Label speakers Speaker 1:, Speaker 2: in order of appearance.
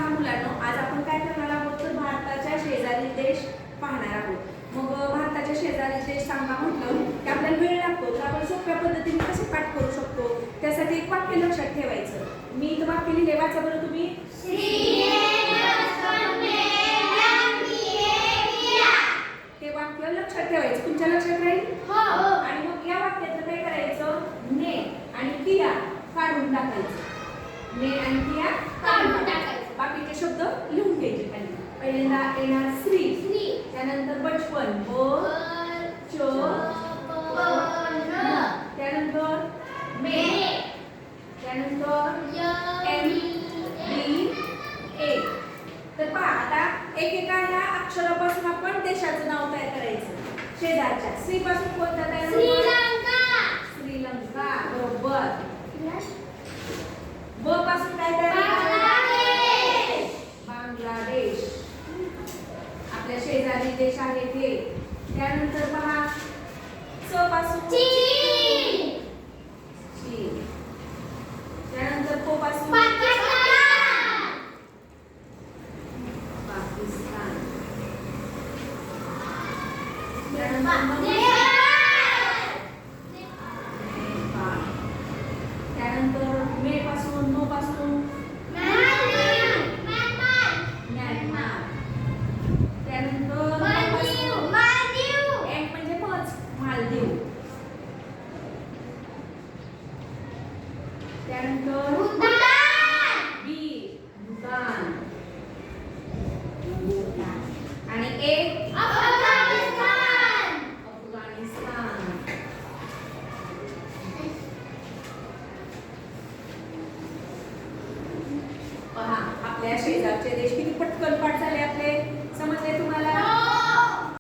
Speaker 1: पहा मुलांनो, आज आपण काय करणार आहोत तर भारताच्या शेजारी देश पाहणार आहोत. मग भारताच्या शेजारी देश सांगा म्हटलं की आपल्याला वेळ लागतो, तर आपण सोप्या पद्धतीने कसे पाठ करू शकतो त्यासाठी एक वाक्य लक्षात ठेवायचं. मी इथं वाक्य लिहिले, वाचा बरं तुम्ही. हे वाक्य लक्षात ठेवायचं, तुमच्या लक्षात राहील. आणि मग या वाक्याचं काय करायचं, ने आणि किया काढून टाकायचं. ने आणि किया काढून टाकायचं. बाकीचे शब्द लिहून घ्यायचे खाली. पहिल्यांदा येणार श्री, त्यानंतर बचपन त्यानंतर मे, त्यानंतर MBA. तर पहा आता एकेका या अक्षरापासून आपण देशाचं नाव तयार करायचं. शेजारच्या श्री पासून कोणता तयार होतो? श्रीलंका. बरोबर. ब पासून काय तयार होतं? बांगलादेश. आपल्या शेजारी देश आहे ते. त्यानंतर पहा स पासून चीन. त्यानंतर को पासून पाकिस्तान. त्यानंतर नेपाळ. त्यानंतर मे पासून नो पासून म्यानमार. त्यानंतर एम म्हणजे मच, मालदीव. त्यानंतर बी भूतान. आणि ए अफगाणिस्तान. पहा आपल्या शेजारचे देश किती